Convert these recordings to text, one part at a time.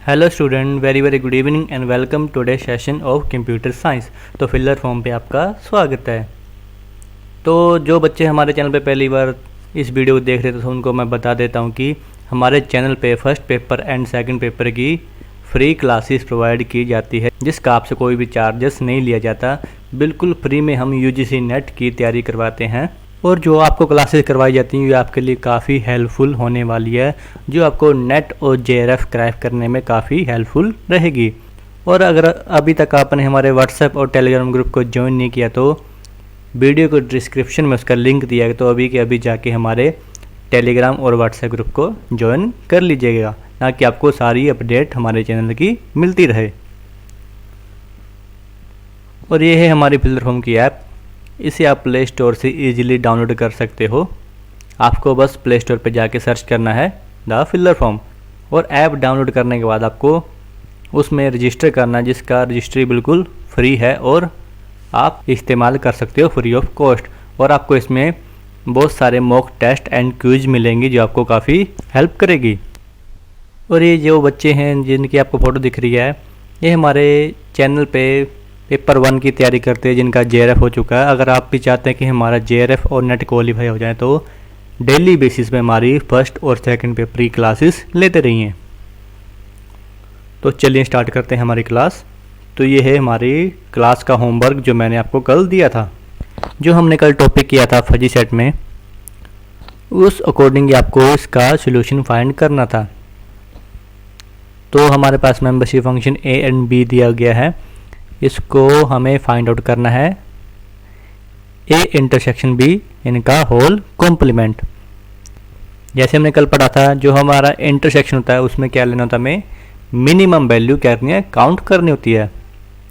Hello student, very good evening and welcome today session of computer science. तो filler form पे आपका स्वागत है। तो जो बच्चे हमारे चैनल पे पहली बार इस वीडियो को देख रहे थे तो उनको मैं बता देता हूँ कि हमारे चैनल पे first paper and second paper की फ्री क्लासेस प्रोवाइड की जाती है, जिसका आपसे कोई भी चार्जेस नहीं लिया जाता। बिल्कुल फ्री में हम यूजीसी नेट की तैयारी करवाते हैं और जो आपको क्लासेस करवाई जाती हैं ये आपके लिए काफ़ी हेल्पफुल होने वाली है, जो आपको नेट और जेआरएफ क्रैक करने में काफ़ी हेल्पफुल रहेगी। और अगर अभी तक आपने हमारे व्हाट्सएप और टेलीग्राम ग्रुप को ज्वाइन नहीं किया तो वीडियो को डिस्क्रिप्शन में उसका लिंक दिया है, तो अभी के अभी जाके हमारे टेलीग्राम और व्हाट्सएप ग्रुप को ज्वाइन कर लीजिएगा, ताकि आपको सारी अपडेट हमारे चैनल की मिलती रहे। और ये है हमारी फिलर फॉर्म की ऐप। इसे आप प्ले स्टोर से इजीली डाउनलोड कर सकते हो। आपको बस प्ले स्टोर पर जाके सर्च करना है द फिलर फॉर्म, और ऐप डाउनलोड करने के बाद आपको उसमें रजिस्टर करना, जिसका रजिस्ट्री बिल्कुल फ्री है और आप इस्तेमाल कर सकते हो फ्री ऑफ कॉस्ट। और आपको इसमें बहुत सारे मॉक टेस्ट एंड क्विज मिलेंगी जो आपको काफ़ी हेल्प करेगी। और ये जो बच्चे हैं जिनकी आपको फ़ोटो दिख रही है, ये हमारे चैनल पे पेपर 1 की तैयारी करते हैं, जिनका जेआरएफ हो चुका है। अगर आप भी चाहते हैं कि हमारा जेआरएफ और नेट क्वालिफाई हो जाए तो डेली बेसिस पे हमारी फर्स्ट और सेकंड पेपर की क्लासेस लेते रहिए। तो चलिए स्टार्ट करते हैं हमारी क्लास। तो ये है हमारी क्लास का होमवर्क जो मैंने आपको कल दिया था। जो हमने कल टॉपिक किया था फजी सेट में, उस अकॉर्डिंग आपको इसका सोल्यूशन फाइंड करना था। तो हमारे पास membership function A and B दिया गया है, इसको हमें फाइंड आउट करना है ए इंटरसेक्शन बी इनका होल कॉम्प्लीमेंट। जैसे हमने कल पढ़ा था, जो हमारा इंटरसेक्शन होता है उसमें क्या लेना होता है, हमें मिनिमम वैल्यू क्या करनी है, काउंट करनी होती है।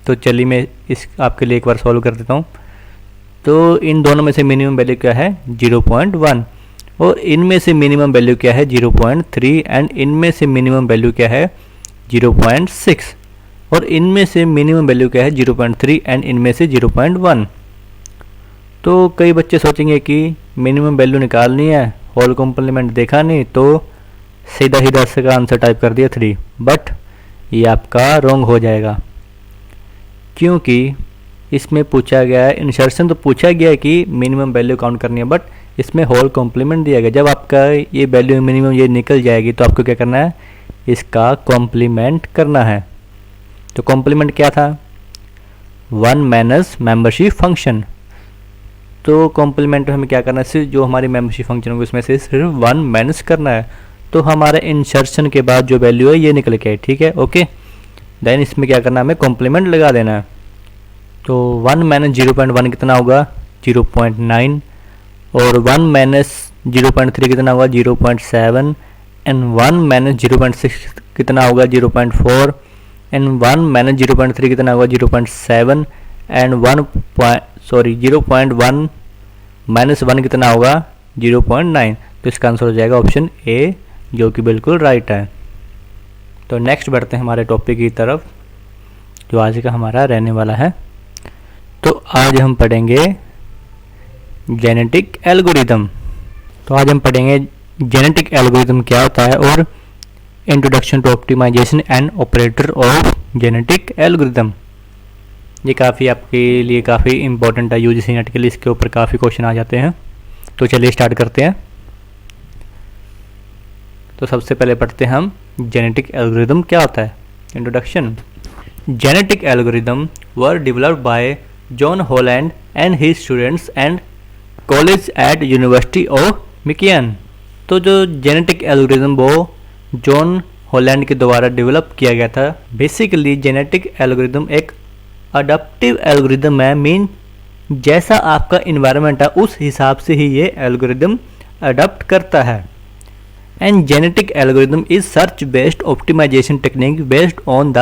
तो चलिए मैं इस आपके लिए एक बार सॉल्व कर देता हूँ। तो इन दोनों में से मिनिमम वैल्यू क्या है 0.1, और इनमें से मिनिमम वैल्यू क्या है 0.3, एंड इनमें से मिनिमम वैल्यू क्या है 0.6, और इनमें से मिनिमम वैल्यू क्या है 0.3 एंड इनमें से 0.1। तो कई बच्चे सोचेंगे कि मिनिमम वैल्यू निकालनी है, होल कॉम्प्लीमेंट देखा नहीं, तो सीधा इसका आंसर टाइप कर दिया 3। बट ये आपका रॉन्ग हो जाएगा, क्योंकि इसमें पूछा गया है, इंसर्शन तो पूछा गया है कि मिनिमम वैल्यू काउंट करनी है, बट इसमें होल कॉम्प्लीमेंट दिया गया। जब आपका ये वैल्यू मिनिमम ये निकल जाएगी तो आपको क्या करना है, इसका कॉम्प्लीमेंट करना है। तो कॉम्प्लीमेंट क्या था 1 माइनस मेंबरशिप फंक्शन। तो कॉम्प्लीमेंट हमें क्या करना है, सिर्फ जो हमारी मेंबरशिप फंक्शन होगी उसमें से सिर्फ 1 माइनस करना है। तो हमारे इंसर्शन के बाद जो वैल्यू है ये निकल के, ठीक है, ओके। देन इसमें क्या करना है, हमें कॉम्प्लीमेंट लगा देना है। तो 1 माइनस 0.1 कितना होगा 0.9, और 1 माइनस 0.3 कितना होगा 0.7, एंड 1 माइनस 0.6 कितना होगा 0.4, एंड 1 माइनस 0.3 कितना होगा 0.7, एंड 0.1 माइनस 1 कितना होगा 0.9। तो इसका आंसर हो जाएगा ऑप्शन ए, जो कि बिल्कुल राइट है। तो नेक्स्ट बढ़ते हैं हमारे टॉपिक की तरफ, जो आज का हमारा रहने वाला है। तो आज हम पढ़ेंगे जेनेटिक एल्गोरिदम। तो आज हम पढ़ेंगे जेनेटिक एल्गोरिदम क्या होता है, और introduction to optimisation and operator of genetic algorithm. ये काफ़ी आपके लिए काफ़ी इंपॉर्टेंट है यूजीसी नेट के लिए, इसके ऊपर काफ़ी क्वेश्चन आ जाते हैं। तो चलिए स्टार्ट करते हैं। तो सबसे पहले पढ़ते हैं हम जेनेटिक एल्गोरिदम क्या होता है। Introduction. Genetic algorithm were developed by John Holland and his students and college eight university of Michigan. तो जो जेनेटिक एल्गोरिदम वो जॉन हॉलैंड के द्वारा डेवलप किया गया था। बेसिकली जेनेटिक एल्गोरिदम एक अडप्टिव एल्गोरिदम है, मीन जैसा आपका इन्वायरमेंट है उस हिसाब से ही ये एल्गोरिदम अडप्ट करता है। And genetic algorithm is search based optimisation technique based on the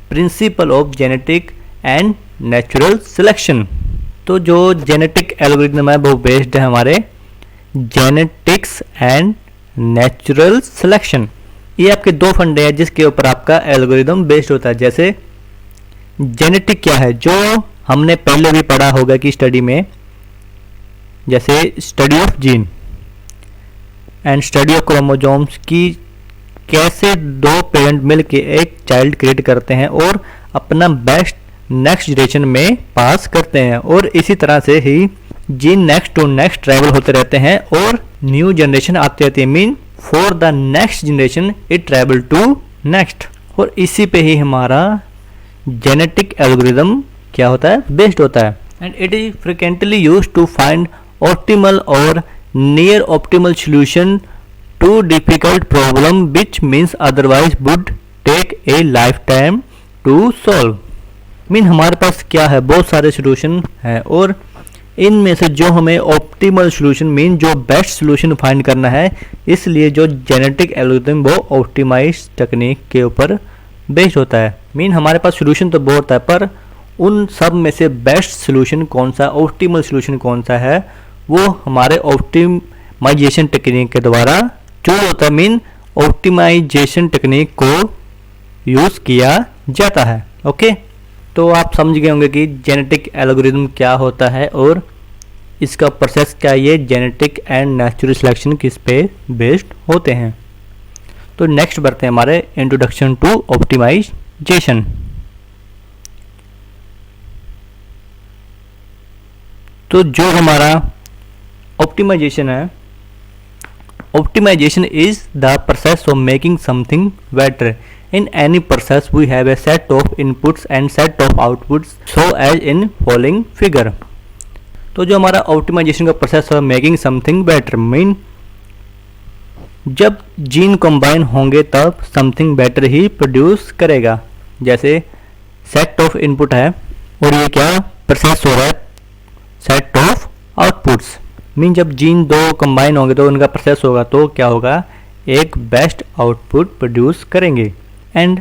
principle of genetic and natural selection. तो जो जेनेटिक एल्गोरिदम है वो बेस्ड है हमारे जेनेटिक्स एंड नेचुरल सिलेक्शन। ये आपके दो फंडे हैं जिसके ऊपर आपका एल्गोरिदम बेस्ड होता है। जैसे जेनेटिक क्या है, जो हमने पहले भी पढ़ा होगा कि स्टडी में, जैसे study of gene and study of chromosomes की कैसे दो पेरेंट मिलके एक चाइल्ड क्रिएट करते हैं और अपना बेस्ट नेक्स्ट जनरेशन में पास करते हैं, और इसी तरह से ही gene next to next travel होते रहते हैं और न्यू जनरेशन आती रहती है। Mean for the next generation it travel to next, और इसी पे ही हमारा जेनेटिक एल्गोरिदम क्या होता है, बेस्ड होता है। And it is frequently used to find optimal और near optimal solution to difficult problem which means otherwise would take a lifetime to solve. Mean हमारे पास क्या है, बहुत सारे सॉल्यूशन है, और इनमें से जो हमें ऑप्टिमल सॉल्यूशन मीन जो बेस्ट सॉल्यूशन फाइंड करना है, इसलिए जो जेनेटिक एल्गोरिथम वो ऑप्टिमाइज टेक्निक के ऊपर बेस्ड होता है। मीन हमारे पास सॉल्यूशन तो बहुत है, पर उन सब में से बेस्ट सॉल्यूशन कौन सा, ऑप्टिमल सॉल्यूशन कौन सा है, वो हमारे ऑप्टिमाइजेशन टेक्निक के द्वारा चूज होता है। मीन ऑप्टिमाइजेशन टेक्निक को यूज़ किया जाता है। ओके, तो आप समझ गए होंगे कि जेनेटिक एल्गोरिथम क्या होता है और इसका प्रोसेस क्या है। ये जेनेटिक एंड नेचुरल सिलेक्शन किस पे बेस्ड होते हैं। तो नेक्स्ट बढ़ते हैं हमारे इंट्रोडक्शन टू ऑप्टिमाइजेशन। तो जो हमारा ऑप्टिमाइजेशन है, optimisation is the process of making something better. In any process we have a set of inputs and set of outputs so as in following figure। तो जो हमारा ऑप्टिमाइजेशन का process है making something better, mean जब gene combine होंगे तब something better ही produce करेगा। जैसे सेट ऑफ इनपुट है और ये क्या प्रोसेस हो रहा है, सेट ऑफ आउटपुट्स। मीन जब जीन दो कंबाइन होंगे तो उनका प्रोसेस होगा तो क्या होगा, एक बेस्ट आउटपुट प्रोड्यूस करेंगे। And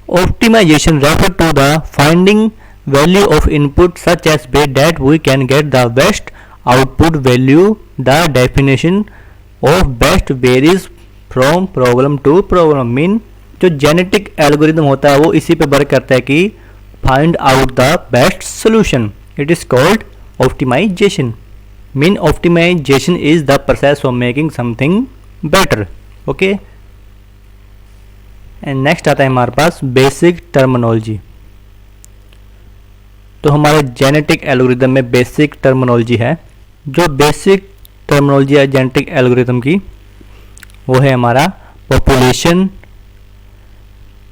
optimization refer to the finding value of input such as way that we can get the best output value। The definition of best varies from problem to problem। Mean जो genetic algorithm होता है वो इसी पे work करता है कि find out the best solution. It is called optimisation. Mean optimisation is the process of making something better. Okay, and next आता है हमारे पास बेसिक टर्मिनोलॉजी। तो हमारे जेनेटिक एल्गोरिथम में बेसिक टर्मिनोलॉजी है। जो बेसिक टर्मिनोलॉजी है जेनेटिक एल्गोरिथम की वो है हमारा population,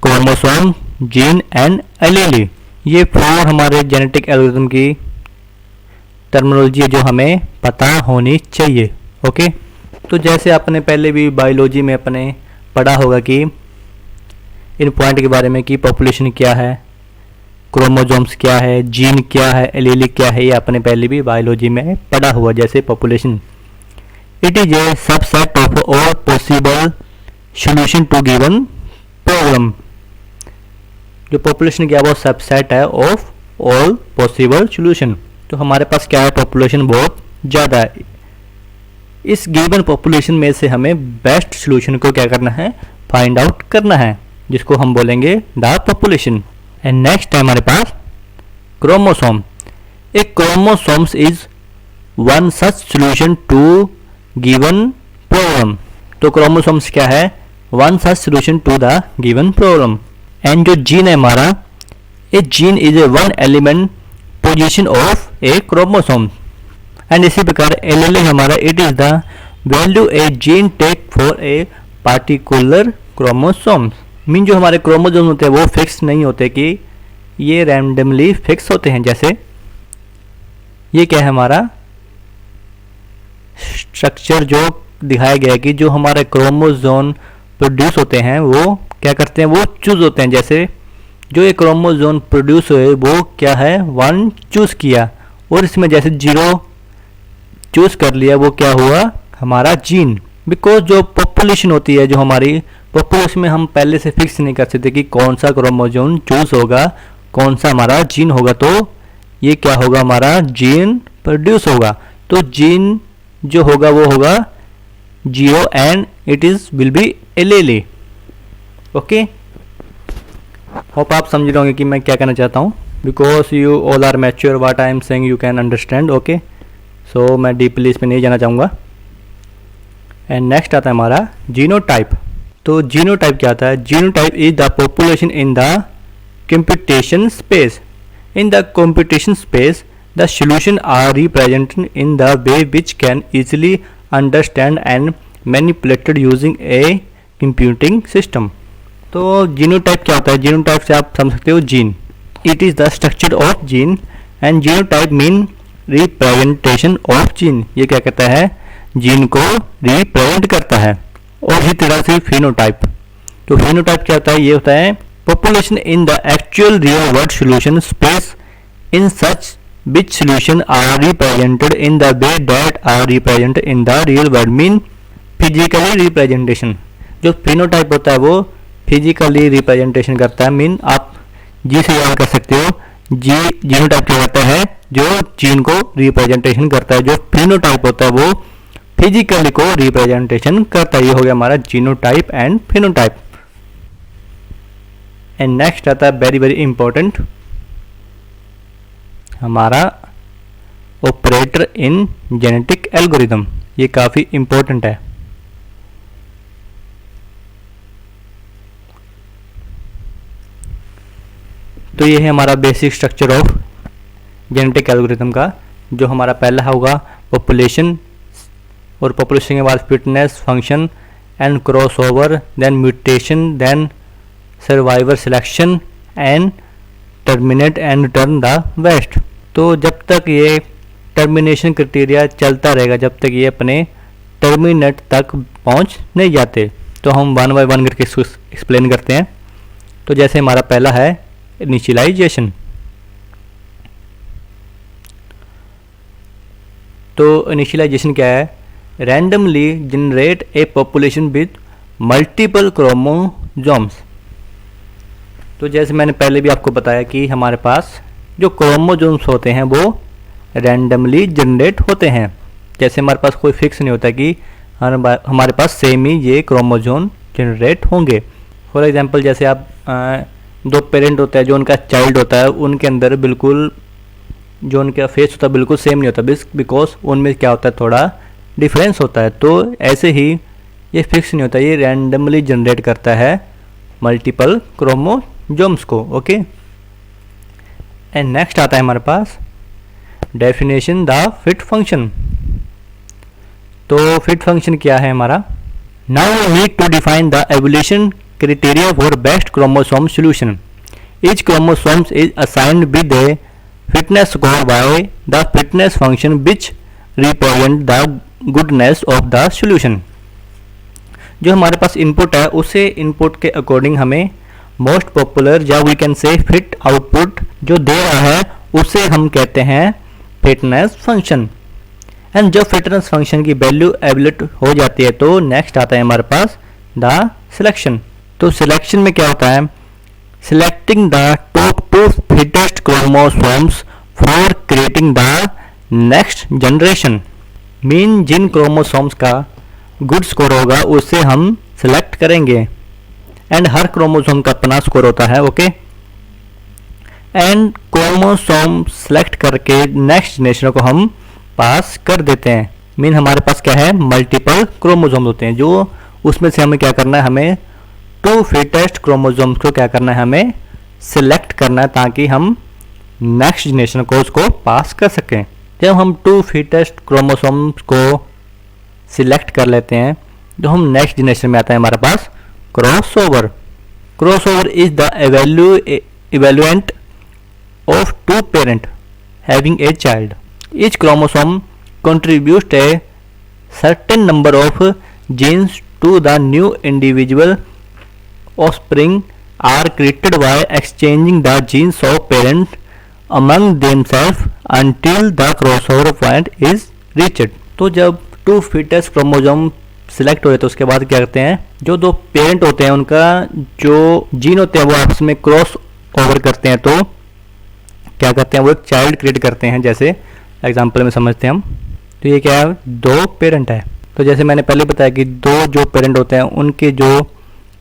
chromosome, gene and allele. ये 4 हमारे जेनेटिक एल्गोरिथम की टर्मिनोलॉजी है जो हमें पता होनी चाहिए। ओके, तो जैसे आपने पहले भी बायोलॉजी में अपने पढ़ा होगा कि इन पॉइंट के बारे में कि पॉपुलेशन क्या है, क्रोमोसोम्स क्या है, जीन क्या है, एलीली क्या है, ये आपने पहले भी बायोलॉजी में पढ़ा हुआ। जैसे population, it is a subset of all possible solution to given problem. जो पॉपुलेशन क्या है वो सबसेट है ऑफ ऑल पॉसिबल सॉल्यूशन। तो हमारे पास क्या है, पॉपुलेशन बहुत ज़्यादा है। इस गिवन पॉपुलेशन में से हमें बेस्ट सॉल्यूशन को क्या करना है, फाइंड आउट करना है, जिसको हम बोलेंगे द पॉपुलेशन। एंड नेक्स्ट है हमारे पास chromosome. A chromosomes is one such solution to given problem. तो क्रोमोसोम्स क्या है, one such solution to the given problem. And जो जीन है हमारा, a gene is a one element position of a chromosome. And इसी प्रकार allele हमारा, it is the value a gene take for a particular chromosomes. Mean जो हमारे chromosome होते हैं वो फिक्स नहीं होते कि ये रैंडमली फिक्स होते हैं। जैसे ये क्या है हमारा स्ट्रक्चर जो दिखाया गया है कि जो हमारे क्रोमोसोम प्रोड्यूस होते हैं वो क्या करते हैं, वो चूज होते हैं। जैसे जो ये क्रोमोसोम प्रोड्यूस हुए वो क्या है, 1 चूज किया, और इसमें जैसे 0 चूज कर लिया, वो क्या हुआ हमारा जीन। बिकॉज जो पॉपुलेशन होती है, जो हमारी पॉपुलेशन में हम पहले से फिक्स नहीं कर सकते कि कौन सा क्रोमोसोम चूज होगा, कौन सा हमारा जीन होगा। तो ये क्या होगा, हमारा जीन प्रोड्यूस होगा। तो जीन जो होगा वो होगा 0 and it is will be allele. Okay, hope आप समझ रहे होंगे कि मैं क्या कहना चाहता हूँ। Because you all are mature what I am saying you can understand. Okay, so मैं डीपली इस पर नहीं जाना चाहूँगा। एंड नेक्स्ट आता है हमारा जीनोटाइप। तो जीनोटाइप क्या होता है? Genotype is the population in the computation space. In the computation space, the solutions are represented in the way which can easily understand and manipulated using a computing system. तो genotype क्या होता है? Genotype से आप समझ सकते हो gene. It is the structure of gene and genotype mean representation of gene. ये क्या कहता है? जीन को रिप्रेजेंट करता है. और इसी तरह से फिनोटाइप. तो फिनोटाइप क्या होता है? ये होता है population in the actual real world solution space in such which solution are represented in the way that are represented in the real world mean physically representation. जो phenotype होता है वो physically representation करता है. मीन आप जी से याद कर सकते हो. जीनोटाइप क्या करता है? जो जीन को रिप्रेजेंटेशन करता है. जो फिनोटाइप होता है वो फिजिकली को रिप्रेजेंटेशन करता है. ये हो गया हमारा genotype and phenotype. And next आता है वेरी वेरी इंपॉर्टेंट हमारा ऑपरेटर इन जेनेटिक एल्गोरिदम. ये काफ़ी इंपॉर्टेंट है. तो ये है हमारा basic structure of genetic algorithm का. जो हमारा पहला होगा पॉपुलेशन, और पॉपुलेशन के बाद fitness, function and crossover, then mutation, then survivor selection and terminate and return the best. तो जब तक ये टर्मिनेशन क्राइटेरिया चलता रहेगा, जब तक ये अपने टर्मिनेट तक पहुंच नहीं जाते. तो हम वन बाय वन करके इसको एक्सप्लेन करते हैं. तो जैसे हमारा पहला है इनिशियलाइजेशन. तो इनिशियलाइजेशन क्या है? Randomly generate a population with multiple chromosomes. तो जैसे मैंने पहले भी आपको बताया कि हमारे पास जो क्रोमोसोम्स होते हैं वो रैंडमली जनरेट होते हैं. जैसे हमारे पास कोई फिक्स नहीं होता कि हमारे पास सेम ही ये क्रोमोसोम जनरेट होंगे. फॉर एग्जांपल जैसे आप दो पेरेंट होता है, जो उनका चाइल्ड होता है, उनके अंदर बिल्कुल जो उनका फेस होता है बिल्कुल सेम नहीं होता, बिकॉज उनमें क्या होता है, थोड़ा डिफरेंस होता है. तो ऐसे ही ये फिक्स नहीं होता, ये रैंडमली जनरेट करता है मल्टीपल क्रोमोसोम्स को. ओके. एंड नेक्स्ट आता है हमारे पास डेफिनेशन द फिट फंक्शन. तो फिट फंक्शन क्या है हमारा? Now we need to define the evolution criteria for best chromosome solution. Each chromosome is assigned with a fitness score by the fitness function which represent the goodness of the solution. जो हमारे पास input है उसे input के according हमें most popular या we can say fit output जो दे रहा है उसे हम कहते हैं फिटनेस फंक्शन. एंड जब फिटनेस फंक्शन की वैल्यू एवलेट हो जाती है तो नेक्स्ट आता है हमारे पास द सिलेक्शन. तो सिलेक्शन में क्या होता है? Selecting the top two fittest chromosomes for creating the next generation. Mean जिन क्रोमोसोम्स का गुड स्कोर होगा उसे हम सिलेक्ट करेंगे. एंड हर क्रोमोसोम का अपना स्कोर होता है. ओके. एंड क्रोमोसोम सेलेक्ट करके नेक्स्ट जनरेशन को हम पास कर देते हैं. मीन हमारे पास क्या है? मल्टीपल क्रोमोसोम होते हैं, जो उसमें से हमें क्या करना है? हमें टू फिटेस्ट क्रोमोसोम्स को क्या करना है? हमें सिलेक्ट करना है ताकि हम नेक्स्ट जनरेशन को उसको पास कर सकें. जब हम टू फिटेस्ट क्रोमोसोम्स को सिलेक्ट कर लेते हैं तो हम नेक्स्ट जनरेशन में आता है हमारे पास crossover. Crossover is the equivalent of two parent having a child. Each chromosome contributes a certain number of genes to the new individual. Offspring are created by exchanging the genes of parents among themselves until the crossover point is reached. तो जब to fittest chromosome select हो जाते हैं उसके बाद क्या करते हैं? जो दो पेरेंट होते हैं उनका जो जीन होते हैं वो आपस में क्रॉस ओवर करते हैं. तो क्या करते हैं? वो एक चाइल्ड क्रिएट करते हैं. जैसे एग्जाम्पल में समझते हैं हम. तो ये क्या है? दो पेरेंट है. तो जैसे मैंने पहले बताया कि दो जो पेरेंट होते हैं उनके जो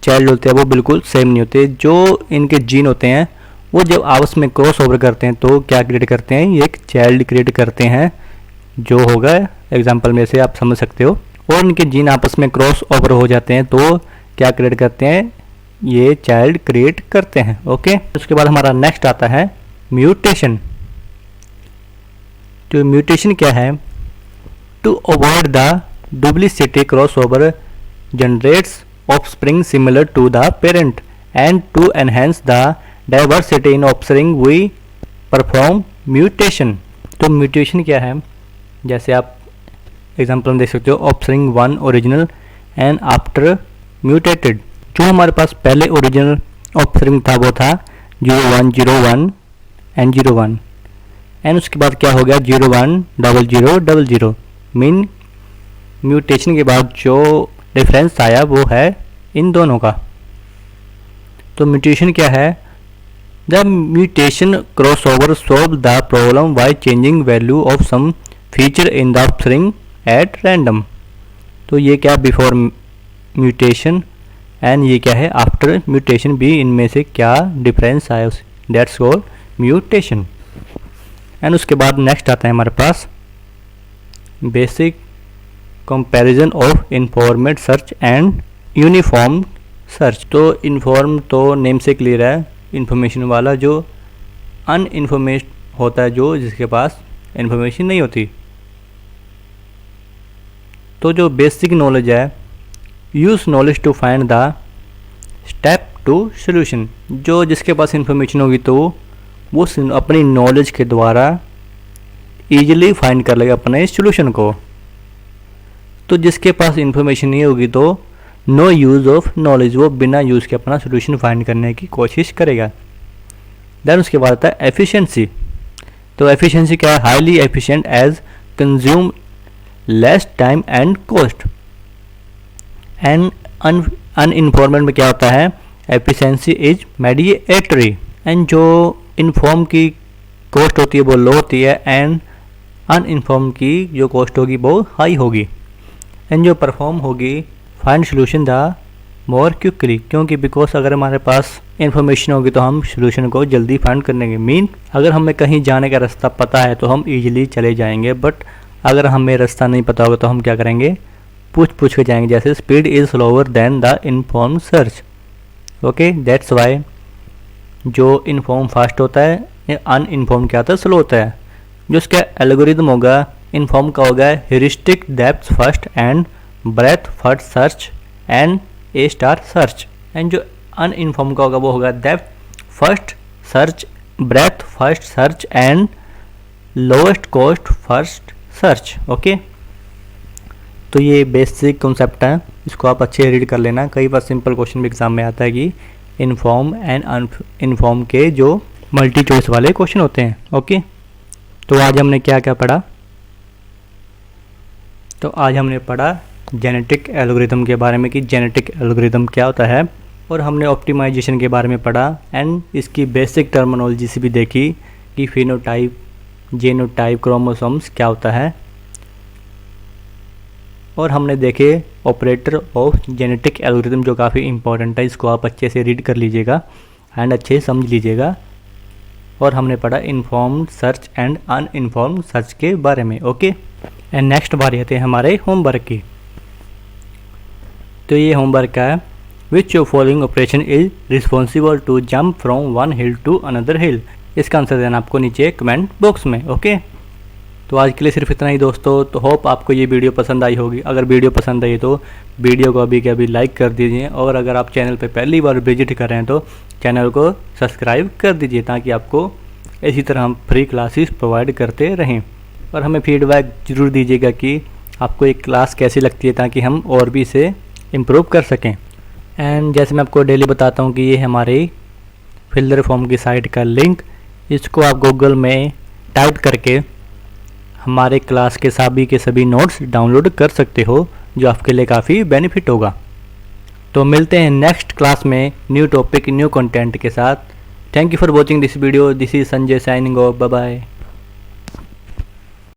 चाइल्ड होते हैं वो बिल्कुल सेम नहीं होते. जो इनके जीन होते हैं वो जब आपस में क्रॉस ओवर करते हैं तो क्या क्रिएट करते हैं? ये एक चाइल्ड क्रिएट करते हैं जो होगा एग्जाम्पल में से आप समझ सकते हो. और इनके जीन आपस में क्रॉस ओवर हो जाते हैं तो क्या क्रिएट करते हैं, ये चाइल्ड क्रिएट करते हैं। ओके, उसके बाद हमारा नेक्स्ट आता है म्यूटेशन। तो म्यूटेशन क्या है, to avoid the duplicity crossover generates offspring similar to the parent and to enhance the diversity in offspring we perform mutation. तो म्यूटेशन क्या है, जैसे आप एग्जांपल में देख सकते हो, offspring one original and after mutated. जो हमारे पास पहले ओरिजिनल ऑफस्प्रिंग था वो था 0101 एंड 01 एंड उसके बाद क्या हो गया 010000। मीन म्यूटेशन के बाद जो डिफरेंस आया वो है इन दोनों का। तो म्यूटेशन क्या है, the mutation crossover solve the problem by changing value of some feature in the offspring at random. तो ये क्या बिफोर म्यूटेशन एंड ये क्या है आफ्टर म्यूटेशन, भी इनमें से क्या डिफरेंस आया, दैट्स कॉल्ड म्यूटेशन। एंड उसके बाद नेक्स्ट आता है हमारे पास basic comparison of informed search and uniform search. तो इन्फॉर्म तो नेम से क्लियर है, इन्फॉर्मेशन वाला। जो अनइन्फॉर्मेशन होता है, जो जिसके पास इन्फॉर्मेशन नहीं होती। तो जो बेसिक नॉलेज है, use knowledge to find the step to solution. जो जिसके पास इन्फॉर्मेशन होगी तो वो अपनी नॉलेज के द्वारा ईजिली फाइंड कर लेगा अपने सोल्यूशन को। तो जिसके पास इन्फॉर्मेशन नहीं होगी तो नो यूज़ ऑफ नॉलेज, वो बिना यूज़ के अपना सोल्यूशन फाइंड करने की कोशिश करेगा। देन उसके बाद आता है एफिशिएंसी। तो एफिशिएंसी क्या है, highly efficient as consume less time and cost. And uninformed में क्या होता है, एफिशिएंसी इज मेडिएटरी। एंड जो इन्फॉर्म की कॉस्ट होती है वो लो होती है एंड अनइन्फॉर्म की जो कॉस्ट होगी वो हाई होगी। एंड जो परफॉर्म होगी find solution the more quickly, क्योंकि बिकॉज अगर हमारे पास इन्फॉर्मेशन होगी तो हम सोल्यूशन को जल्दी फाइंड करने के मीन अगर हमें कहीं जाने का रास्ता पता है तो हम इजीली चले जाएंगे, बट अगर हमें रास्ता नहीं पता होगा तो हम क्या करेंगे, पूछ के जाएंगे। जैसे speed is slower then the inform search. Okay, that's why जो इन्फॉर्म फास्ट होता है, अनइन्फॉर्म क्या होता है, स्लो होता है। जो उसका एल्गोरिदम होगा इन्फॉर्म का होगा heuristic depth first and breadth first search and A star search. And जो अनइन्फॉर्म का होगा वो होगा depth first search, breath first search and lowest cost first search. Okay, तो ये बेसिक कॉन्सेप्ट है, इसको आप अच्छे रीड कर लेना। कई बार सिंपल क्वेश्चन भी एग्जाम में आता है कि इन्फॉर्म एंड अनइन्फॉर्म के जो मल्टी चॉइस वाले क्वेश्चन होते हैं। ओके, तो आज हमने क्या क्या पढ़ा, तो आज हमने पढ़ा जेनेटिक एल्गोरिथम के बारे में कि जेनेटिक एल्गोरिथम क्या होता है, और हमने ऑप्टिमाइजेशन के बारे में पढ़ा एंड इसकी बेसिक टर्मिनोलॉजी से भी देखी कि फिनोटाइप, जीनोटाइप, क्रोमोसोम्स क्या होता है। और हमने देखे ऑपरेटर ऑफ जेनेटिक एल्गोरिथम जो काफ़ी इंपॉर्टेंट है, इसको आप अच्छे से रीड कर लीजिएगा एंड अच्छे से समझ लीजिएगा। और हमने पढ़ा informed search and uninformed search के बारे में। ओके, एंड नेक्स्ट बारी आते हैं हमारे होमवर्क की। तो ये होमवर्क का है, which following operation is responsible to jump from one hill to another hill. इसका आंसर देना आपको नीचे कमेंट बॉक्स में। ओके, तो आज के लिए सिर्फ इतना ही दोस्तों। तो होप आपको ये वीडियो पसंद आई होगी। अगर वीडियो पसंद आई तो वीडियो को अभी के अभी लाइक कर दीजिए, और अगर आप चैनल पे पहली बार विजिट कर रहे हैं तो चैनल को सब्सक्राइब कर दीजिए, ताकि आपको इसी तरह हम फ्री क्लासेस प्रोवाइड करते रहें। और हमें फीडबैक ज़रूर दीजिएगा कि आपको एक क्लास कैसी लगती है, ताकि हम और भी इसे इम्प्रूव कर सकें। एंड जैसे मैं आपको डेली बताता हूँ कि ये हमारी फिल द फॉर्म की साइट का लिंक, इसको आप गूगल में टाइप करके हमारे क्लास के सभी नोट्स डाउनलोड कर सकते हो, जो आपके लिए काफ़ी बेनिफिट होगा। तो मिलते हैं नेक्स्ट क्लास में न्यू टॉपिक, न्यू कंटेंट के साथ। Thank you for watching this video. This is Sanjay signing off, bye bye.